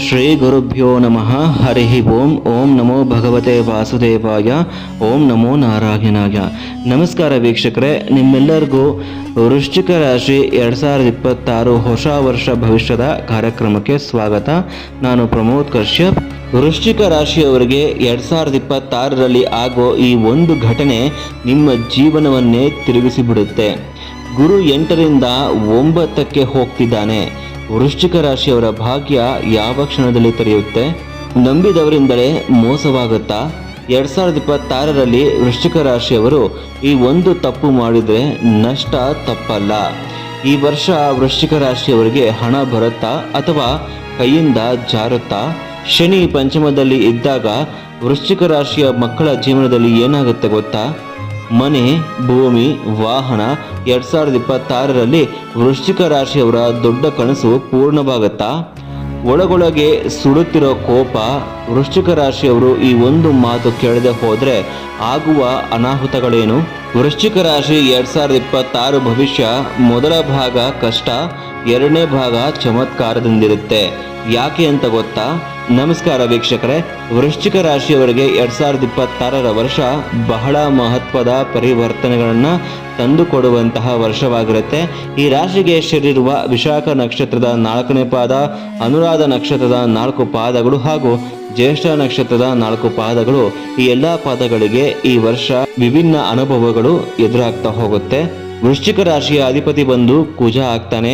ಶ್ರೀ ಗುರುಭ್ಯೋ ನಮಃ. ಹರಿ ಓಂ. ಓಂ ನಮೋ ಭಗವತೆ ವಾಸುದೇವಾಯ. ಓಂ ನಮೋ ನಾರಾಯಣಾಯ. ನಮಸ್ಕಾರ ವೀಕ್ಷಕರೇ, ನಿಮ್ಮೆಲ್ಲರಿಗೂ ವೃಶ್ಚಿಕ ರಾಶಿ 2026 ಹೊಸ ವರ್ಷ ಭವಿಷ್ಯದ ಕಾರ್ಯಕ್ರಮಕ್ಕೆ ಸ್ವಾಗತ. ನಾನು ಪ್ರಮೋದ್ ಕಶ್ಯಪ್. ವೃಶ್ಚಿಕ ರಾಶಿಯವರಿಗೆ 2026ರಲ್ಲಿ ಆಗೋ ಈ ಒಂದು ಘಟನೆ ನಿಮ್ಮ ಜೀವನವನ್ನೇ ತಿರುಗಿಸಿಬಿಡುತ್ತೆ. ಗುರು 8ರಿಂದ 9ಕ್ಕೆ ಹೋಗ್ತಿದ್ದಾನೆ. ವೃಶ್ಚಿಕ ರಾಶಿಯವರ ಭಾಗ್ಯ ಯಾವ ಕ್ಷಣದಲ್ಲಿ ತೆರೆಯುತ್ತೆ? ನಂಬಿದವರಿಂದಲೇ ಮೋಸವಾಗುತ್ತಾ? 2026ರಲ್ಲಿ ವೃಶ್ಚಿಕ ರಾಶಿಯವರು ಈ ಒಂದು ತಪ್ಪು ಮಾಡಿದರೆ ನಷ್ಟ ತಪ್ಪಲ್ಲ. ಈ ವರ್ಷ ವೃಶ್ಚಿಕ ರಾಶಿಯವರಿಗೆ ಹಣ ಬರುತ್ತಾ ಅಥವಾ ಕೈಯಿಂದ ಜಾರುತ್ತಾ? ಶನಿ ಪಂಚಮದಲ್ಲಿ ಇದ್ದಾಗ ವೃಶ್ಚಿಕ ರಾಶಿಯ ಮಕ್ಕಳ ಜೀವನದಲ್ಲಿ ಏನಾಗುತ್ತೆ ಗೊತ್ತಾ? ಮನೆ, ಭೂಮಿ, ವಾಹನ 2026ರಲ್ಲಿ ವೃಶ್ಚಿಕ ರಾಶಿಯವರ ದೊಡ್ಡ ಕನಸು ಪೂರ್ಣವಾಗುತ್ತಾ? ಒಳಗೊಳಗೆ ಸುಡುತ್ತಿರೋ ಕೋಪ. ವೃಶ್ಚಿಕ ರಾಶಿಯವರು ಈ ಒಂದು ಮಾತು ಕೇಳದೆ ಹೋದರೆ ಆಗುವ ಅನಾಹುತಗಳೇನು? ವೃಶ್ಚಿಕ ರಾಶಿ 2026 ಭವಿಷ್ಯ ಮೊದಲ ಭಾಗ ಕಷ್ಟ, ಎರಡನೇ ಭಾಗ ಚಮತ್ಕಾರದಿಂದಿರುತ್ತೆ. ಯಾಕೆ ಅಂತ ಗೊತ್ತಾ? ನಮಸ್ಕಾರ ವೀಕ್ಷಕರೇ, ವೃಶ್ಚಿಕ ರಾಶಿಯವರಿಗೆ 2026ರ ವರ್ಷ ಬಹಳ ಮಹತ್ವದ ಪರಿವರ್ತನೆಗಳನ್ನು ತಂದುಕೊಡುವಂತಹ ವರ್ಷವಾಗಿರುತ್ತೆ. ಈ ರಾಶಿಗೆ ಸೇರಿರುವ ವಿಶಾಖ ನಕ್ಷತ್ರದ 4ನೇ ಪಾದ, ಅನುರಾಧ ನಕ್ಷತ್ರದ 4 ಪಾದಗಳು ಹಾಗೂ ಜ್ಯೇಷ್ಠ ನಕ್ಷತ್ರದ 4 ಪಾದಗಳು, ಈ ಎಲ್ಲ ಪಾದಗಳಿಗೆ ಈ ವರ್ಷ ವಿಭಿನ್ನ ಅನುಭವಗಳು ಎದುರಾಗ್ತಾ ಹೋಗುತ್ತೆ. ವೃಶ್ಚಿಕ ರಾಶಿಯ ಅಧಿಪತಿ ಬಂದು ಕುಜ ಆಗ್ತಾನೆ.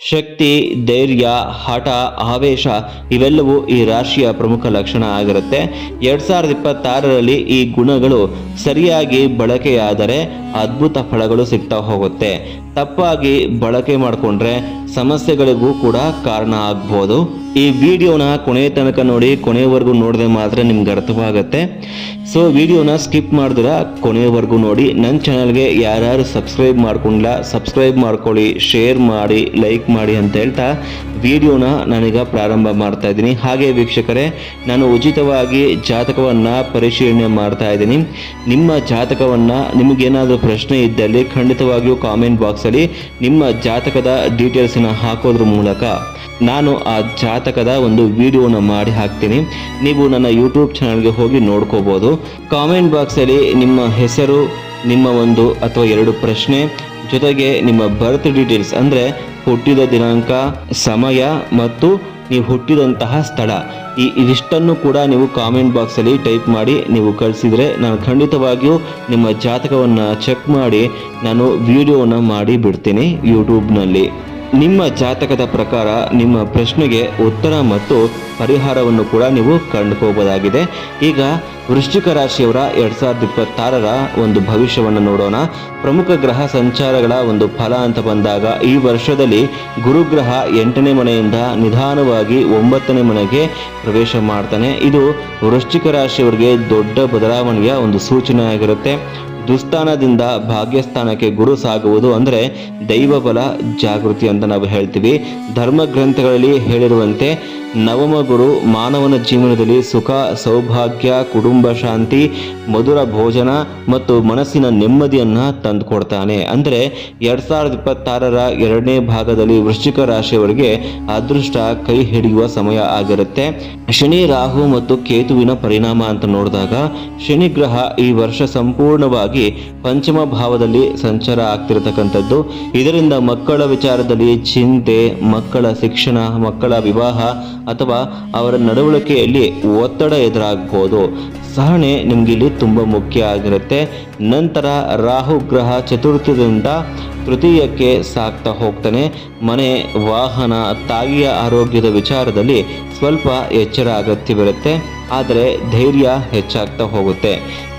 ಶಕ್ತಿ, ಧೈರ್ಯ, ಹಠ, ಆವೇಶ ಇವೆಲ್ಲವೂ ಈ ರಾಶಿಯ ಪ್ರಮುಖ ಲಕ್ಷಣ ಆಗಿರುತ್ತೆ. 2026ರಲ್ಲಿ ಈ ಗುಣಗಳು ಸರಿಯಾಗಿ ಬಳಕೆಯಾದರೆ ಅದ್ಭುತ ಫಲಗಳು ಸಿಗ್ತಾ ಹೋಗುತ್ತೆ. ತಪ್ಪಾಗಿ ಬಳಕೆ ಮಾಡಿಕೊಂಡ್ರೆ ಸಮಸ್ಯೆಗಳಿಗೂ ಕೂಡ ಕಾರಣ ಆಗ್ಬೋದು. ಈ ವಿಡಿಯೋನ ಕೊನೆಯ ತನಕ ನೋಡಿ, ಕೊನೆಯವರೆಗೂ ನೋಡಿದ್ರೆ ಮಾತ್ರ ನಿಮ್ಗೆ ಅರ್ಥವಾಗುತ್ತೆ. ಸೊ ವಿಡಿಯೋನ ಸ್ಕಿಪ್ ಮಾಡಿದ್ರೆ ಕೊನೆಯವರೆಗೂ ನೋಡಿ. ನನ್ನ ಚಾನಲ್ಗೆ ಯಾರ್ಯಾರು ಸಬ್ಸ್ಕ್ರೈಬ್ ಮಾಡ್ಕೊಂಡಿಲ್ಲ ಸಬ್ಸ್ಕ್ರೈಬ್ ಮಾಡ್ಕೊಳ್ಳಿ, ಶೇರ್ ಮಾಡಿ, ಲೈಕ್ ಮಾಡಿ ಅಂತ ಹೇಳ್ತಾ ವಿಡಿಯೋನ ನಾನೀಗ ಪ್ರಾರಂಭ ಮಾಡ್ತಾ ಇದ್ದೀನಿ. ಹಾಗೆ ವೀಕ್ಷಕರೇ, ನಾನು ಉಚಿತವಾಗಿ ಜಾತಕವನ್ನು ಪರಿಶೀಲನೆ ಮಾಡ್ತಾ ಇದ್ದೀನಿ. ನಿಮ್ಮ ಜಾತಕವನ್ನು ನಿಮಗೇನಾದರೂ ಪ್ರಶ್ನೆ ಇದ್ದಲ್ಲಿ ಖಂಡಿತವಾಗಿಯೂ ಕಾಮೆಂಟ್ ಬಾಕ್ಸಲ್ಲಿ ನಿಮ್ಮ ಜಾತಕದ ಡೀಟೇಲ್ಸನ್ನು ಹಾಕೋದ್ರ ಮೂಲಕ ನಾನು ಆ ಜಾತಕದ ಒಂದು ವಿಡಿಯೋನ ಮಾಡಿ ಹಾಕ್ತೀನಿ. ನೀವು ನನ್ನ ಯೂಟ್ಯೂಬ್ ಚಾನಲ್ಗೆ ಹೋಗಿ ನೋಡ್ಕೋಬೋದು. ಕಾಮೆಂಟ್ ಬಾಕ್ಸಲ್ಲಿ ನಿಮ್ಮ ಹೆಸರು, ನಿಮ್ಮ ಒಂದು ಅಥವಾ 2 ಪ್ರಶ್ನೆ, ಜೊತೆಗೆ ನಿಮ್ಮ ಬರ್ತ್ ಡೀಟೇಲ್ಸ್ ಅಂದರೆ ಹುಟ್ಟಿದ ದಿನಾಂಕ, ಸಮಯ ಮತ್ತು ನೀವು ಹುಟ್ಟಿದಂತಹ ಸ್ಥಳ, ಇದಿಷ್ಟನ್ನು ಕೂಡ ನೀವು ಕಾಮೆಂಟ್ ಬಾಕ್ಸಲ್ಲಿ ಟೈಪ್ ಮಾಡಿ ನೀವು ಕಳಿಸಿದರೆ ನಾನು ಖಂಡಿತವಾಗಿಯೂ ನಿಮ್ಮ ಜಾತಕವನ್ನು ಚೆಕ್ ಮಾಡಿ ನಾನು ವಿಡಿಯೋನ ಮಾಡಿ ಬಿಡ್ತೀನಿ ಯೂಟ್ಯೂಬ್ನಲ್ಲಿ. ನಿಮ್ಮ ಜಾತಕದ ಪ್ರಕಾರ ನಿಮ್ಮ ಪ್ರಶ್ನೆಗೆ ಉತ್ತರ ಮತ್ತು ಪರಿಹಾರವನ್ನು ಕೂಡ ನೀವು ಕಂಡುಕೋಬಹುದಾಗಿದೆ. ಈಗ ವೃಶ್ಚಿಕ ರಾಶಿಯವರ 2026ರ ಒಂದು ಭವಿಷ್ಯವನ್ನು ನೋಡೋಣ. ಪ್ರಮುಖ ಗ್ರಹ ಸಂಚಾರಗಳ ಒಂದು ಫಲ ಅಂತ ಬಂದಾಗ ಈ ವರ್ಷದಲ್ಲಿ ಗುರುಗ್ರಹ 8ನೇ ಮನೆಯಿಂದ ನಿಧಾನವಾಗಿ 9ನೇ ಮನೆಗೆ ಪ್ರವೇಶ ಮಾಡ್ತಾನೆ. ಇದು ವೃಶ್ಚಿಕ ರಾಶಿಯವರಿಗೆ ದೊಡ್ಡ ಬದಲಾವಣೆಯ ಒಂದು ಸೂಚನೆ ಆಗಿರುತ್ತೆ. ದುಸ್ಥಾನದಿಂದ ಭಾಗ್ಯಸ್ಥಾನಕ್ಕೆ ಗುರು ಸಾಗುವುದು ಅಂದರೆ ದೈವ ಬಲ ಜಾಗೃತಿ ಅಂತ ನಾವು ಹೇಳ್ತೀವಿ. ಧರ್ಮ ಗ್ರಂಥಗಳಲ್ಲಿ ಹೇಳಿರುವಂತೆ ನವಮ ಗುರು ಮಾನವನ ಜೀವನದಲ್ಲಿ ಸುಖ, ಸೌಭಾಗ್ಯ, ಕುಟುಂಬ ಶಾಂತಿ, ಮಧುರ ಭೋಜನ ಮತ್ತು ಮನಸ್ಸಿನ ನೆಮ್ಮದಿಯನ್ನು ತಂದುಕೊಡ್ತಾನೆ. ಅಂದರೆ 2026ರ 2ನೇ ಭಾಗದಲ್ಲಿ ವೃಶ್ಚಿಕ ರಾಶಿಯವರಿಗೆ ಅದೃಷ್ಟ ಕೈ ಹಿಡಿಯುವ ಸಮಯ ಆಗಿರುತ್ತೆ. ಶನಿ, ರಾಹು ಮತ್ತು ಕೇತುವಿನ ಪರಿಣಾಮ ಅಂತ ನೋಡಿದಾಗ ಶನಿ ಗ್ರಹ ಈ ವರ್ಷ ಸಂಪೂರ್ಣವಾಗಿ ಪಂಚಮ ಭಾವದಲ್ಲಿ ಸಂಚಾರ ಆಗ್ತಿರತಕ್ಕಂಥದ್ದು. ಇದರಿಂದ ಮಕ್ಕಳ ವಿಚಾರದಲ್ಲಿ ಚಿಂತೆ, ಮಕ್ಕಳ ಶಿಕ್ಷಣ, ಮಕ್ಕಳ ವಿವಾಹ ಅಥವಾ ಅವರ ನಡವಳಿಕೆಯಲ್ಲಿ ಒತ್ತಡ ಎದುರಾಗಬಹುದು. ಸಹನೆ ನಿಮ್ಗೆ ಇಲ್ಲಿ ತುಂಬ ಮುಖ್ಯ ಆಗಿರುತ್ತೆ. ನಂತರ ರಾಹು ಗ್ರಹ ಚತುರ್ಥದಿಂದ ತೃತೀಯಕ್ಕೆ ಸಾಗ್ತಾ ಹೋಗ್ತಾನೆ. ಮನೆ, ವಾಹನ, ತಾಯಿಯ ಆರೋಗ್ಯದ ವಿಚಾರದಲ್ಲಿ ಸ್ವಲ್ಪ ಎಚ್ಚರ ಅಗತ್ಯವಿರುತ್ತೆ, ಆದರೆ ಧೈರ್ಯ ಹೆಚ್ಚಾಗ್ತಾ ಹೋಗುತ್ತೆ.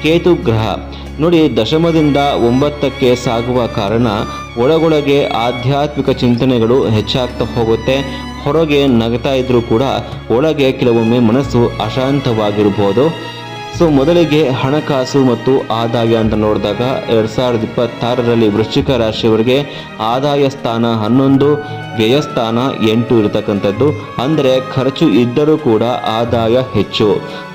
ಕೇತು ಗ್ರಹ ನೋಡಿ ದಶಮದಿಂದ 9ಕ್ಕೆ ಸಾಗುವ ಕಾರಣ ಒಳಗೊಳಗೆ ಆಧ್ಯಾತ್ಮಿಕ ಚಿಂತನೆಗಳು ಹೆಚ್ಚಾಗ್ತಾ ಹೋಗುತ್ತೆ. ಹೊರಗೆ ನಗ್ತಾ ಇದ್ರೂ ಕೂಡ ಒಳಗೆ ಕೆಲವೊಮ್ಮೆ ಮನಸ್ಸು ಅಶಾಂತವಾಗಿರ್ಬೋದು. ಸೊ ಮೊದಲಿಗೆ ಹಣಕಾಸು ಮತ್ತು ಆದಾಯ ಅಂತ ನೋಡಿದಾಗ 2026ರಲ್ಲಿ ವೃಶ್ಚಿಕ ರಾಶಿಯವರಿಗೆ ಆದಾಯ ಸ್ಥಾನ 11, ವ್ಯಯಸ್ಥಾನ 8 ಇರತಕ್ಕಂಥದ್ದು. ಅಂದರೆ ಖರ್ಚು ಇದ್ದರೂ ಕೂಡ ಆದಾಯ ಹೆಚ್ಚು.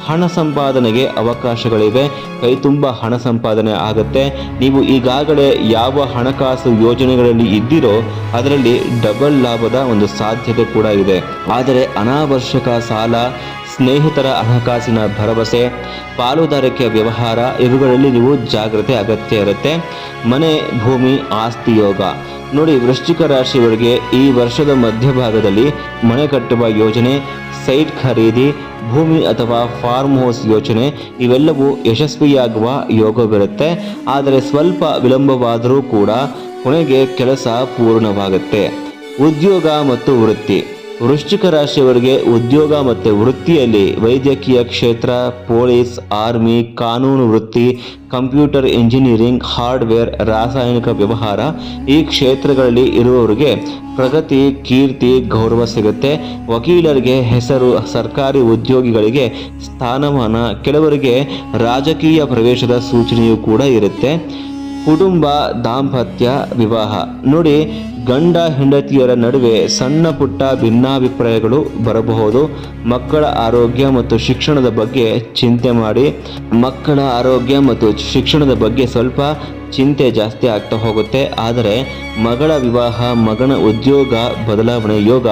ಹಣ ಸಂಪಾದನೆಗೆ ಅವಕಾಶಗಳಿವೆ. ಕೈ ತುಂಬ ಹಣ ಸಂಪಾದನೆ ಆಗುತ್ತೆ. ನೀವು ಈಗಾಗಲೇ ಯಾವ ಹಣಕಾಸು ಯೋಜನೆಗಳಲ್ಲಿ ಇದ್ದೀರೋ ಅದರಲ್ಲಿ ಡಬಲ್ ಲಾಭದ ಒಂದು ಸಾಧ್ಯತೆ ಕೂಡ ಇದೆ. ಆದರೆ ಅನಾವಶ್ಯಕ ಸಾಲ, ಸ್ನೇಹಿತರ ಹಣಕಾಸಿನ ಭರವಸೆ, ಪಾಲುದಾರಿಕೆ ವ್ಯವಹಾರ ಇವುಗಳಲ್ಲಿ ನೀವು ಜಾಗ್ರತೆ ಅಗತ್ಯ ಇರುತ್ತೆ. ಮನೆ, ಭೂಮಿ, ಆಸ್ತಿ ಯೋಗ ನೋಡಿ, ವೃಶ್ಚಿಕ ರಾಶಿಯವರಿಗೆ ಈ ವರ್ಷದ ಮಧ್ಯಭಾಗದಲ್ಲಿ ಮನೆ ಕಟ್ಟುವ ಯೋಜನೆ, ಸೈಟ್ ಖರೀದಿ, ಭೂಮಿ ಅಥವಾ ಫಾರ್ಮ್ ಹೌಸ್ ಯೋಜನೆ ಇವೆಲ್ಲವೂ ಯಶಸ್ವಿಯಾಗುವ ಯೋಗವಿರುತ್ತೆ. ಆದರೆ ಸ್ವಲ್ಪ ವಿಳಂಬವಾದರೂ ಕೂಡ ಕೊನೆಗೆ ಕೆಲಸ ಪೂರ್ಣವಾಗುತ್ತೆ. ಉದ್ಯೋಗ ಮತ್ತು ವೃತ್ತಿ ವೃಶ್ಚಿಕ ರಾಶಿಯವರಿಗೆ ಉದ್ಯೋಗ ಮತ್ತು ವೃತ್ತಿಯಲ್ಲಿ ವೈದ್ಯಕೀಯ ಕ್ಷೇತ್ರ, ಪೊಲೀಸ್, ಆರ್ಮಿ, ಕಾನೂನು ವೃತ್ತಿ, ಕಂಪ್ಯೂಟರ್ ಇಂಜಿನಿಯರಿಂಗ್, ಹಾರ್ಡ್ವೇರ್, ರಾಸಾಯನಿಕ ವ್ಯವಹಾರ ಈ ಕ್ಷೇತ್ರಗಳಲ್ಲಿ ಇರುವವರಿಗೆ ಪ್ರಗತಿ, ಕೀರ್ತಿ, ಗೌರವ ಸಿಗುತ್ತೆ. ವಕೀಲರಿಗೆ ಹೆಸರು, ಸರ್ಕಾರಿ ಉದ್ಯೋಗಿಗಳಿಗೆ ಸ್ಥಾನಮಾನ, ಕೆಲವರಿಗೆ ರಾಜಕೀಯ ಪ್ರವೇಶದ ಸೂಚನೆಯೂ ಕೂಡ ಇರುತ್ತೆ. ಕುಟುಂಬ, ದಾಂಪತ್ಯ, ವಿವಾಹ ನೋಡಿ, ಗಂಡ ಹೆಂಡತಿಯರ ನಡುವೆ ಸಣ್ಣ ಪುಟ್ಟ ಭಿನ್ನಾಭಿಪ್ರಾಯಗಳು ಬರಬಹುದು. ಮಕ್ಕಳ ಆರೋಗ್ಯ ಮತ್ತು ಶಿಕ್ಷಣದ ಬಗ್ಗೆ ಚಿಂತೆ ಮಾಡಿ. ಮಕ್ಕಳ ಆರೋಗ್ಯ ಮತ್ತು ಶಿಕ್ಷಣದ ಬಗ್ಗೆ ಸ್ವಲ್ಪ ಚಿಂತೆ ಜಾಸ್ತಿ ಆಗ್ತಾ ಹೋಗುತ್ತೆ. ಆದರೆ ಮಗಳ ವಿವಾಹ, ಮಗನ ಉದ್ಯೋಗ ಬದಲಾವಣೆ ಯೋಗ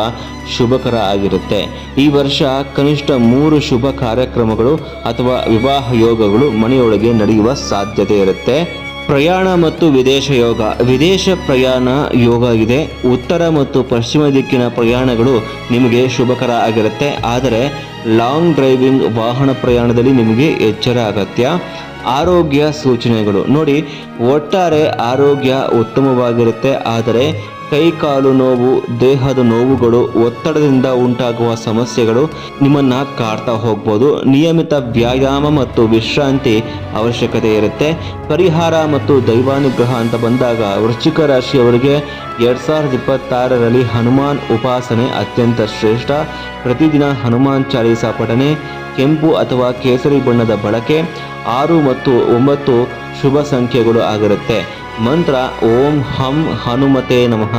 ಶುಭಕರ ಆಗಿರುತ್ತೆ. ಈ ವರ್ಷ ಕನಿಷ್ಠ 3 ಶುಭ ಕಾರ್ಯಕ್ರಮಗಳು ಅಥವಾ ವಿವಾಹ ಯೋಗಗಳು ಮನೆಯೊಳಗೆ ನಡೆಯುವ ಸಾಧ್ಯತೆ ಇರುತ್ತೆ. ಪ್ರಯಾಣ ಮತ್ತು ವಿದೇಶ ಯೋಗ ವಿದೇಶ ಪ್ರಯಾಣ ಯೋಗ ಇದೆ. ಉತ್ತರ ಮತ್ತು ಪಶ್ಚಿಮ ದಿಕ್ಕಿನ ಪ್ರಯಾಣಗಳು ನಿಮಗೆ ಶುಭಕರ ಆಗಿರುತ್ತೆ. ಆದರೆ ಲಾಂಗ್ ಡ್ರೈವಿಂಗ್, ವಾಹನ ಪ್ರಯಾಣದಲ್ಲಿ ನಿಮಗೆ ಎಚ್ಚರ ಅಗತ್ಯ. ಆರೋಗ್ಯ ಸೂಚನೆಗಳು ನೋಡಿ, ಒಟ್ಟಾರೆ ಆರೋಗ್ಯ ಉತ್ತಮವಾಗಿರುತ್ತೆ. ಆದರೆ ಕೈಕಾಲು ನೋವು, ದೇಹದ ನೋವುಗಳು, ಒತ್ತಡದಿಂದ ಉಂಟಾಗುವ ಸಮಸ್ಯೆಗಳು ನಿಮ್ಮನ್ನು ಕಾಡ್ತಾ ಹೋಗ್ಬೋದು. ನಿಯಮಿತ ವ್ಯಾಯಾಮ ಮತ್ತು ವಿಶ್ರಾಂತಿ ಅವಶ್ಯಕತೆ ಇರುತ್ತೆ. ಪರಿಹಾರ ಮತ್ತು ದೈವಾನುಗ್ರಹ ಅಂತ ಬಂದಾಗ ವೃಶ್ಚಿಕ ರಾಶಿಯವರಿಗೆ 2026ರಲ್ಲಿ ಹನುಮಾನ್ ಉಪಾಸನೆ ಅತ್ಯಂತ ಶ್ರೇಷ್ಠ. ಪ್ರತಿದಿನ ಹನುಮಾನ್ ಚಾಲೀಸ ಪಠನೆ, ಕೆಂಪು ಅಥವಾ ಕೇಸರಿ ಬಣ್ಣದ ಬಳಕೆ, 6 ಮತ್ತು 9 ಶುಭ ಸಂಖ್ಯೆಗಳು ಆಗಿರುತ್ತೆ. ಮಂತ್ರ ಓಂ ಹಂ ಹನುಮತೆ ನಮಃ.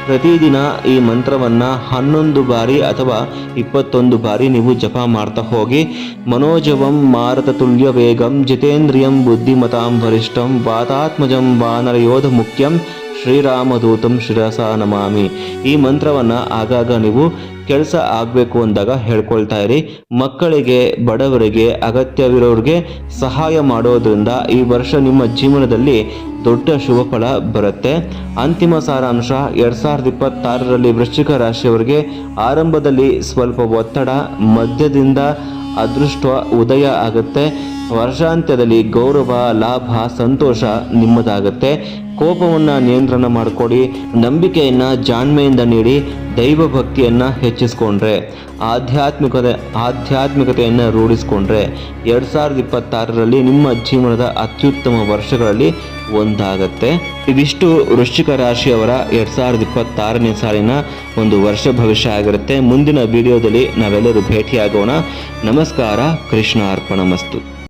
ಪ್ರತಿದಿನ ಈ ಮಂತ್ರವನ್ನು 11 ಬಾರಿ ಅಥವಾ 21 ಬಾರಿ ನೀವು ಜಪ ಮಾಡ್ತಾ ಹೋಗಿ. ಮನೋಜವಂ ಮಾರುತ ತುಲ್ಯ ವೇಗಂ ಜಿತೇಂದ್ರಿಯಂ ಬುದ್ಧಿಮತಾಂ ವರಿಷ್ಠಂ ವಾತಾತ್ಮಜಂ ವಾನರಯೋಧ ಮುಖ್ಯಂ ಶ್ರೀರಾಮದೂತಂ ಶಿರಸಾ ನಮಾಮಿ. ಈ ಮಂತ್ರವನ್ನು ಆಗಾಗ ನೀವು ಕೆಲಸ ಆಗಬೇಕು ಅಂದಾಗ ಹೇಳ್ಕೊಳ್ತಾ ಇರಿ. ಮಕ್ಕಳಿಗೆ, ಬಡವರಿಗೆ, ಅಗತ್ಯವಿರೋರಿಗೆ ಸಹಾಯ ಮಾಡೋದ್ರಿಂದ ಈ ವರ್ಷ ನಿಮ್ಮ ಜೀವನದಲ್ಲಿ ದೊಡ್ಡ ಶುಭ ಫಲ ಬರುತ್ತೆ. ಅಂತಿಮ ಸಾರಾಂಶ 2026ರಲ್ಲಿ ವೃಶ್ಚಿಕ ರಾಶಿಯವರಿಗೆ ಆರಂಭದಲ್ಲಿ ಸ್ವಲ್ಪ ಒತ್ತಡ, ಮಧ್ಯದಿಂದ ಅದೃಷ್ಟ ಉದಯ ಆಗುತ್ತೆ. ವರ್ಷಾಂತ್ಯದಲ್ಲಿ ಗೌರವ, ಲಾಭ, ಸಂತೋಷ ನಿಮ್ಮದಾಗುತ್ತೆ. ಕೋಪವನ್ನು ನಿಯಂತ್ರಣ ಮಾಡಿಕೊಡಿ. ನಂಬಿಕೆಯನ್ನು ಜಾಣ್ಮೆಯಿಂದ ನೀಡಿ. ದೈವ ಭಕ್ತಿಯನ್ನು ಹೆಚ್ಚಿಸ್ಕೊಂಡ್ರೆ, ಆಧ್ಯಾತ್ಮಿಕತೆಯನ್ನು ರೂಢಿಸ್ಕೊಂಡ್ರೆ 2026ರಲ್ಲಿ ನಿಮ್ಮ ಜೀವನದ ಅತ್ಯುತ್ತಮ ವರ್ಷಗಳಲ್ಲಿ ಒಂದಾಗತ್ತೆ. ಇದಿಷ್ಟು ವೃಶ್ಚಿಕ ರಾಶಿಯವರ 2026ನೇ ಸಾಲಿನ ಒಂದು ವರ್ಷ ಭವಿಷ್ಯ ಆಗಿರುತ್ತೆ. ಮುಂದಿನ ವಿಡಿಯೋದಲ್ಲಿ ನಾವೆಲ್ಲರೂ ಭೇಟಿಯಾಗೋಣ. ನಮಸ್ಕಾರ. ಕೃಷ್ಣ ಅರ್ಪಣಮಸ್ತು.